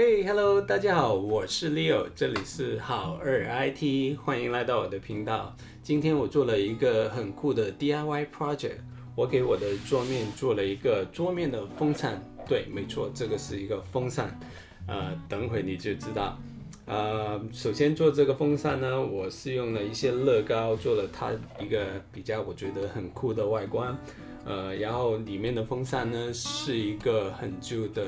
Hey, hello， 大家好，我是 Leo， 这里是好二 IT， 欢迎来到我的频道。今天我做了一个很酷的 DIY project， 我给我的桌面做了一个桌面的风扇。对，没错，这个是一个风扇。等会你就知道。首先做这个风扇呢，我是用了一些乐高做了它一个比较我觉得很酷的外观。然后里面的风扇呢是一个很旧的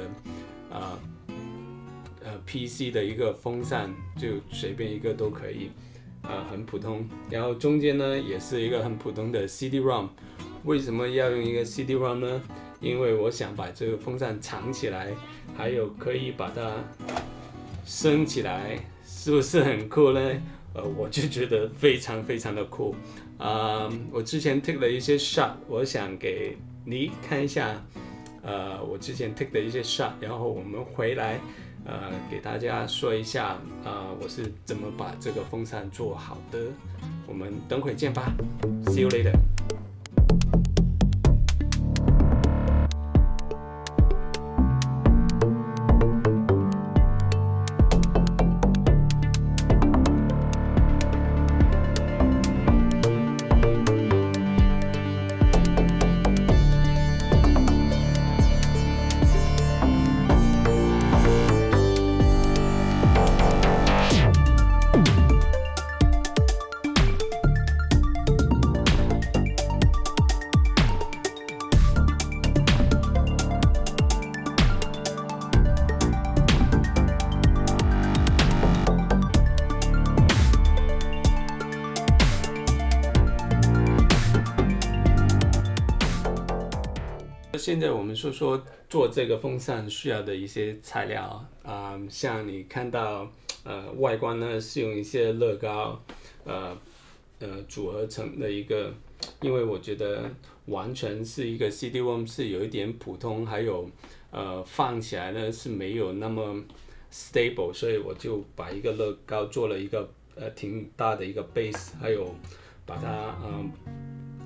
PC 的一个风扇，就随便一个都可以，很普通。然后中间呢也是一个很普通的 CD-ROM。为什么要用一个 CD-ROM 呢？因为我想把这个风扇藏起来，还有可以把它升起来，是不是很酷呢？我就觉得非常非常的酷。我之前 take 了一些 shot， 我想给你看一下，我之前 take 的一些 shot， 然后我们回来。给大家说一下，我是怎么把这个风扇做好的。我们等会见吧 ，See you later。现在我们说说做这个风扇需要的一些材料。像你看到外观呢是用一些乐高组合成的一个，因为我觉得完全是一个 CD-ROM 是有一点普通，还有放起来呢是没有那么 stable， 所以我就把一个乐高做了一个挺大的一个 base， 还有把它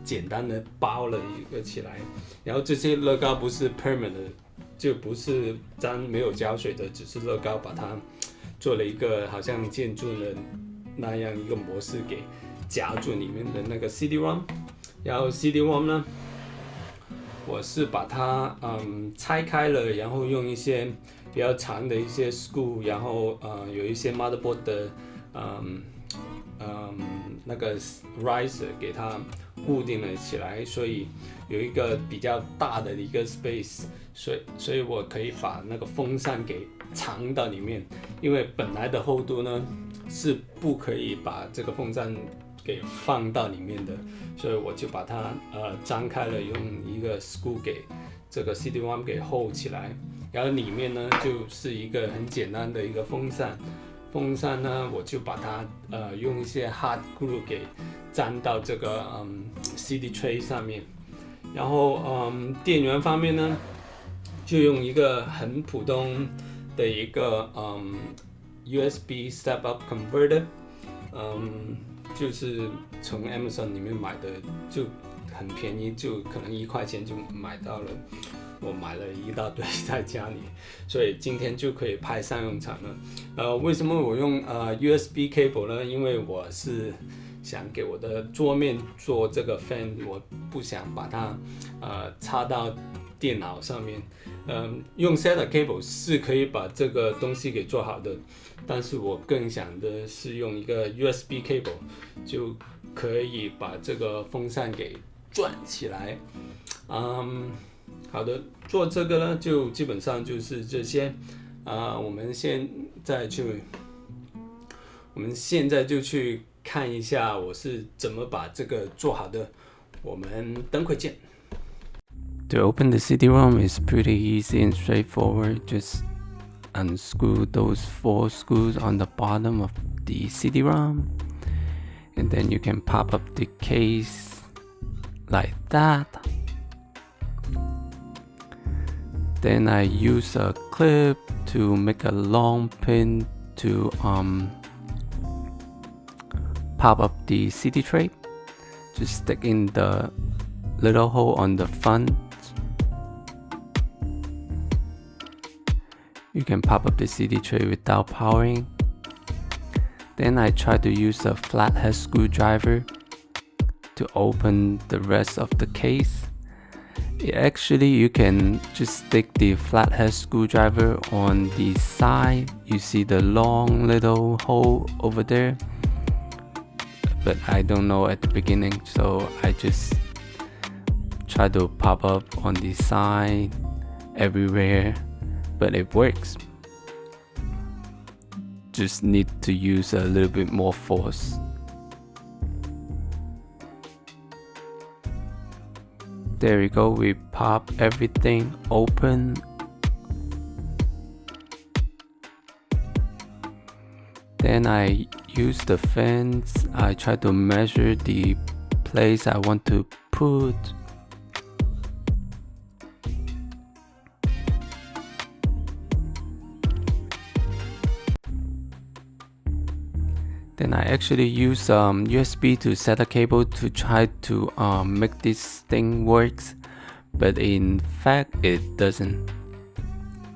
简单的包了一个起来。然后这些乐高不是 permanent， 就不是沾没有胶水的，只是乐高把它做了一个好像建筑的那样一个模式给夹住里面的那个 CD-ROM。然后 CD-ROM 呢，我是把它拆开了，然后用一些比较长的一些 screw， 然后有一些 motherboard 的那个 riser 给它固定了起来，所以有一个比较大的一个 space， 所以我可以把那个风扇给藏到里面。因为本来的厚度呢是不可以把这个风扇给放到里面的，所以我就把它张开了，用一个 screw 给这个 CD-ROM 给 hold 起来。然后里面呢就是一个很简单的一个风扇。风扇呢，我就把它用一些 hard glue 给粘到这个CD tray 上面。然后电源方面呢，就用一个很普通的一个USB step up converter， 就是从 Amazon 里面买的，就很便宜，就可能1块钱就买到了。我买了一大堆在家里，所以今天就可以派上用场了。为什么我用USB cable 呢？因为我是想给我的桌面做这个 fan， 我不想把它插到电脑上面。用 SATA cable 是可以把这个东西给做好的，但是我更想的是用一个 USB cable 就可以把这个风扇给转起来。好的，做这个呢，就基本上就是这些。我们现在就去看一下我是怎么把这个做好的。我们等会见。To open the CD-ROM is pretty easy and straightforward. Just unscrew those 4 screws on the bottom of the CD-ROM, and then you can pop up the case like that.Then I use a clip to make a long pin to pop up the CD tray. Just stick in the little hole on the front You can pop up the CD tray without powering. Then I try to use a flathead screwdriver to open the rest of the case. Actually, you can just stick the flathead screwdriver on the side. You see the long little hole over there, but I don't know at the beginning, so I just try to pop up on the side everywhere, but it works. Just need to use a little bit more force. There we go, we pop everything open. Then I use the fence. I try to measure the place I want to put. Then I actually use USB to SATA cable to try to make this thing works, but in fact it doesn't.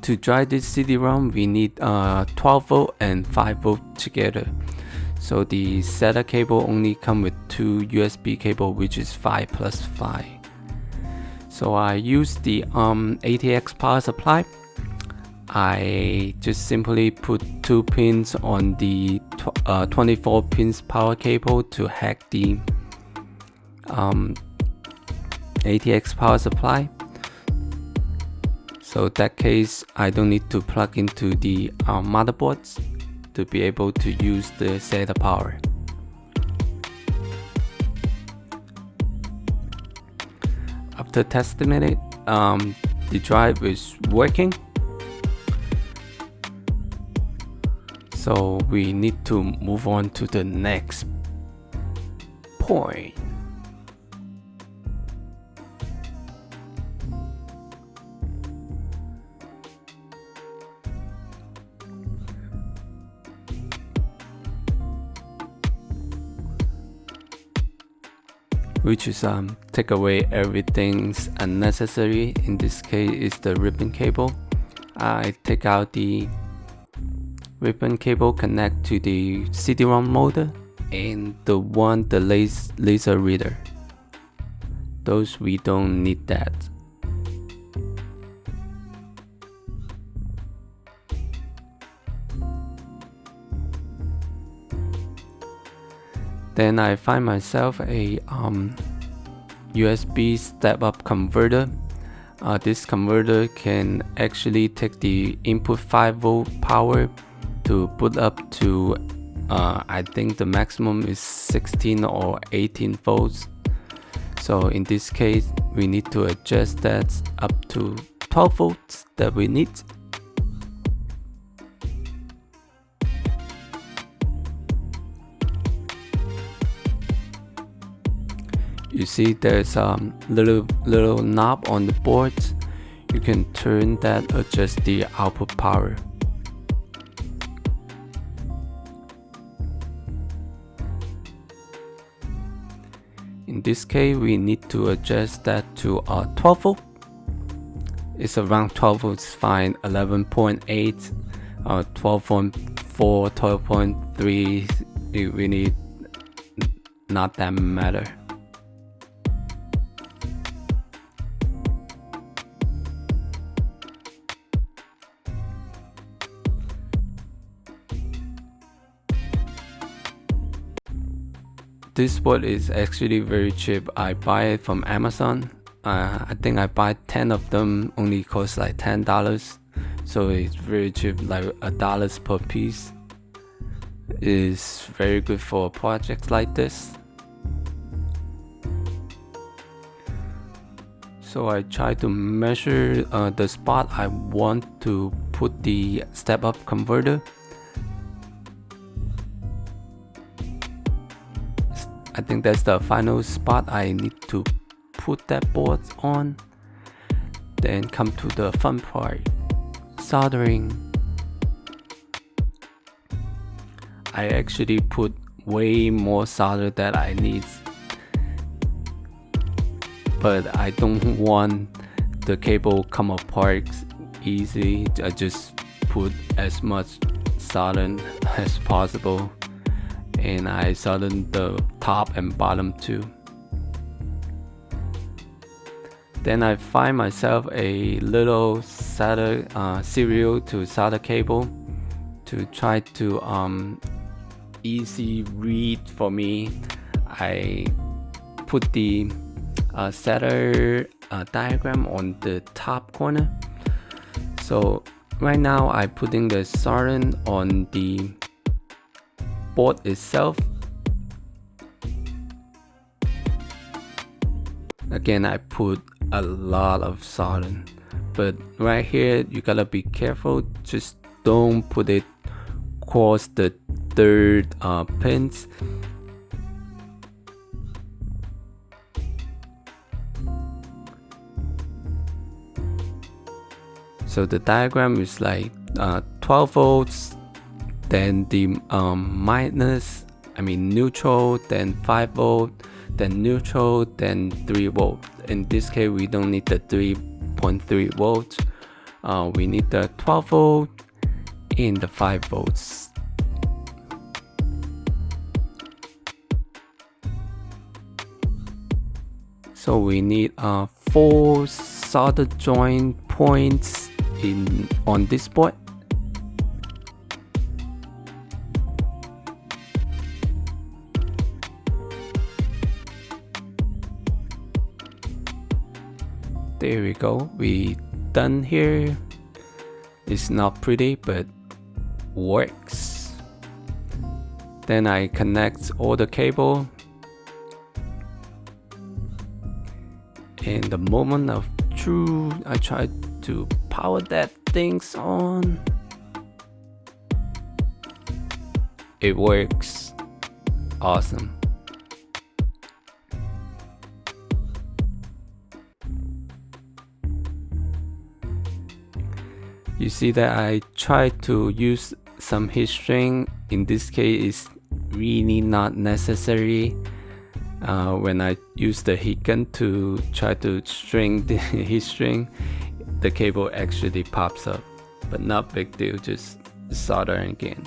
To drive this CD-ROM, we need 12 volt and 5 volt together. So the SATA cable only come with 2 USB cable, which is 5 plus 5. So I use the ATX power supply. I just simply put 2 pins on the 24 pins power cable to hack the ATX power supply. So in that case, I don't need to plug into the motherboards to be able to use the SATA power. After testing it, the drive is working. So we need to move on to the next point. Which is take away everything's unnecessary. In this case, is the ribbon cable. I take out the ribbon cable, connect to the CD-ROM motor and the laser reader. Those we don't need that. Then I find myself a USB step-up converter. This converter can actually take the input 5 volt power to put up to I think the maximum is 16 or 18 volts. So in this case, we need to adjust that up to 12 volts that we need. You see there's a little knob on the board. You can turn that, adjust the output power. In this case, we need to adjust that to 12 volt. It's around 12 volts fine. 11.8, 12.4, 12.3. It really not that matter. This board is actually very cheap. I buy it from Amazon. I think I buy 10 of them, only cost like $10. So it's very cheap, like $1 per piece. It's very good for projects like this. So I try to measure the spot I want to put the step-up converter. I think that's the final spot I need to put that board on. Then come to the fun part, soldering. I actually put way more solder than I need, but I don't want the cable come apart easy. I just put as much solder as possible, and I soldered the top and bottom too. Then I find myself a little serial to solder cable to try to easy read for me. I put the solder diagram on the top corner. So right now I'm putting the solder on the board itself. Again, I put a lot of solder, but right here you gotta be careful. Just don't put it across the third pins. So the diagram is like 12 volts, then the neutral, then 5 volt, then neutral, then 3 volt. In this case, we don't need the 3.3 volts. We need the 12 volt and the 5 volts. So we need 4 solder joint points on this board. There we go, we done here. It's not pretty, but works. Then I connect all the cable. In the moment of truth, I try to power that things on. It works. Awesome. You see that I try to use some heat shrink. In this case, it's really not necessary. When I use the heat gun to try to string the heat shrink, the cable actually pops up, but not big deal, just solder again.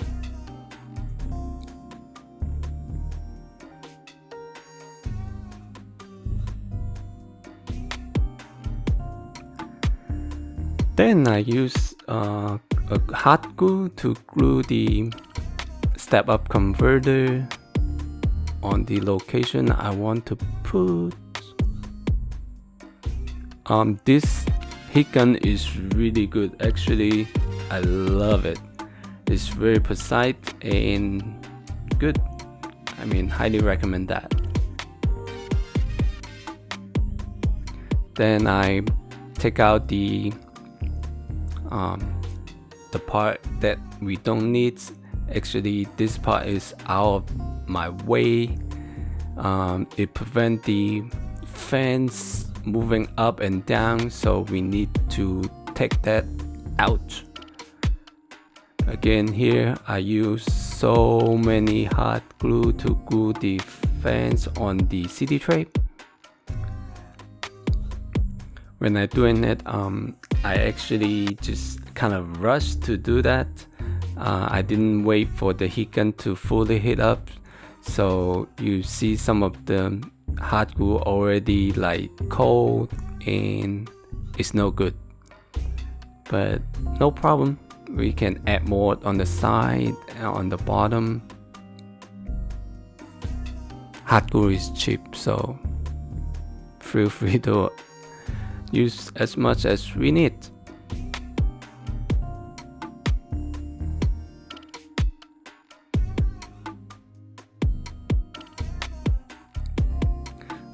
Then I use a hot glue to glue the step-up converter on the location I want to put. This heat gun is really good. Actually, I love it. It's very precise and good. Highly recommend that. Then I take out the part that we don't need. Actually, this part is out of my way. It prevents the fans moving up and down, so we need to take that out. Again, here I use so many hot glue to glue the fans on the CD tray. When I'm doing it, I actually just kind of rushed to do that. I didn't wait for the heat gun to fully heat up, so you see some of the hot glue already like cold and it's no good. But no problem, we can add more on the side and on the bottom. Hot glue is cheap, so feel free to use as much as we need.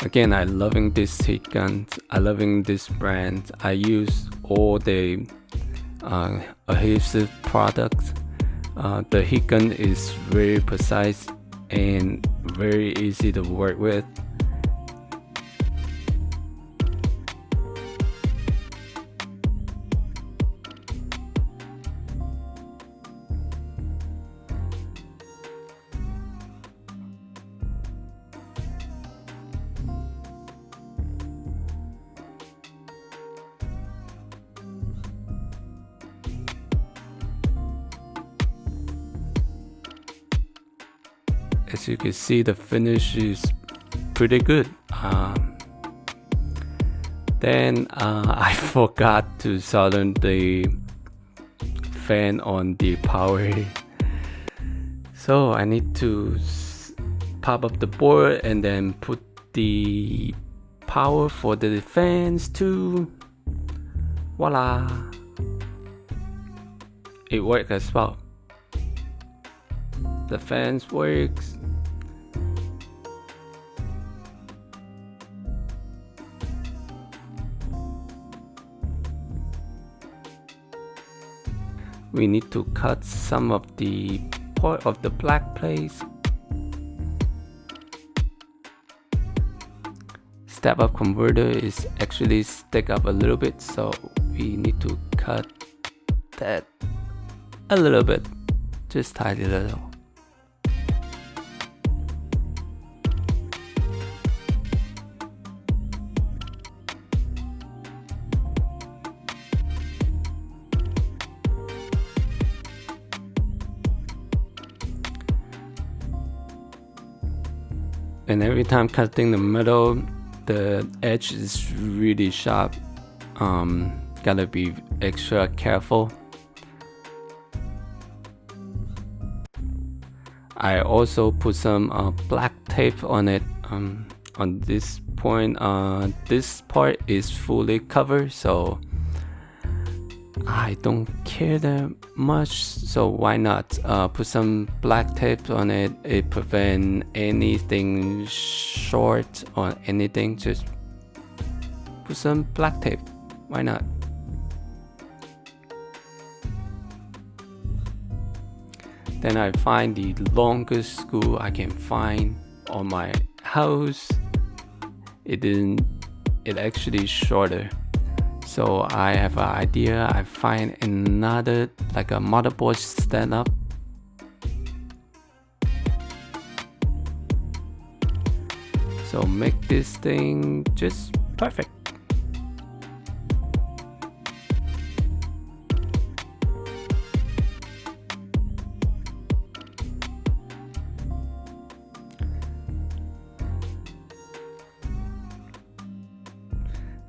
Again, I loving this heat gun. I loving this brand. I use all the adhesive products. The heat gun is very precise and very easy to work with. as you can see, the finish is pretty good. Then I forgot to solder the fan on the power, so I need to pop up the board and then put the power for the fans too. Voila! It works as well. The fans works. We need to cut some of the part of the black place. Step up converter is actually stick up a little bit, so we need to cut that a little bit, just tiny little. And every time cutting the metal, the edge is really sharp. Gotta be extra careful. I also put some black tape on it. On this point, this part is fully covered, so I don't care that much, so why not put some black tape on it. It prevents anything short or anything. Just put some black tape, why not? Then I find the longest screw I can find on my house. It actually shorter. So I have an idea. I find another, like a motherboard stand up. So make this thing just perfect.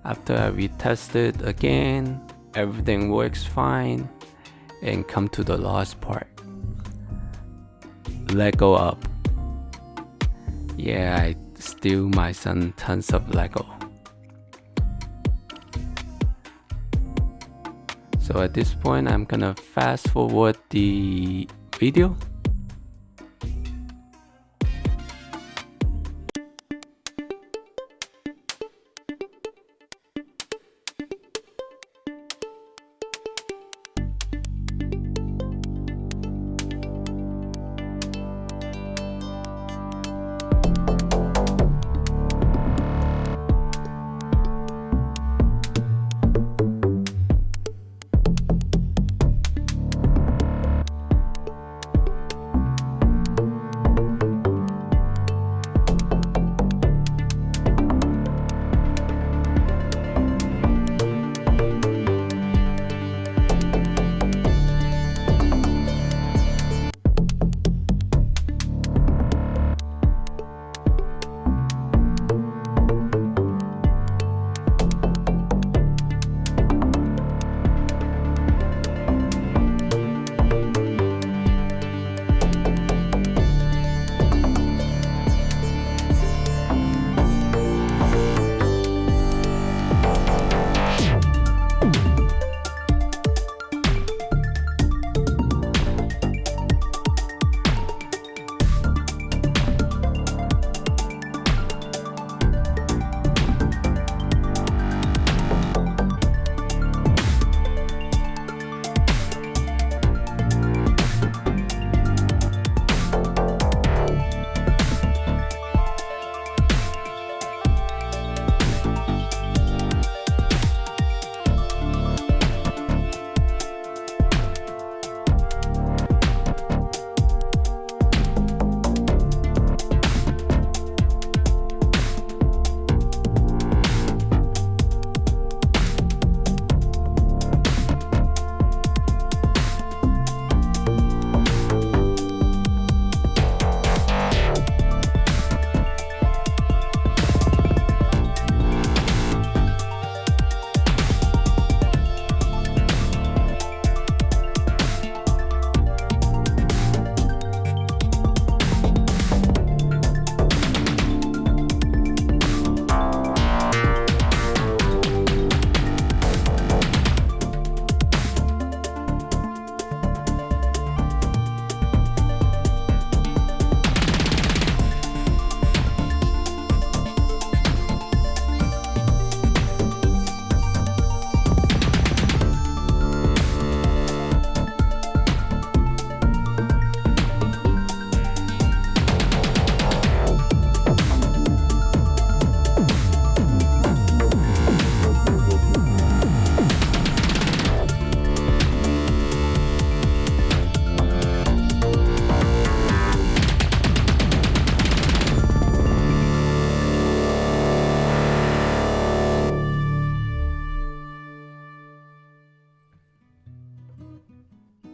After I retest it again, everything works fine, and come to the last part. Lego up. Yeah, I steal my son tons of Lego. So at this point, I'm gonna fast forward the video.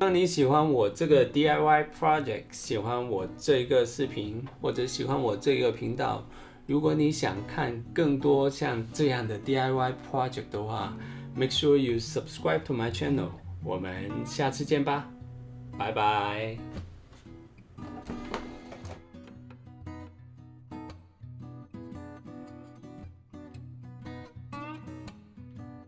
当你喜欢我这个 DIY project， 喜欢我这个视频，或者喜欢我这个频道，如果你想看更多像这样的 DIY project 的话 ，make sure you subscribe to my channel。我们下次见吧，拜拜。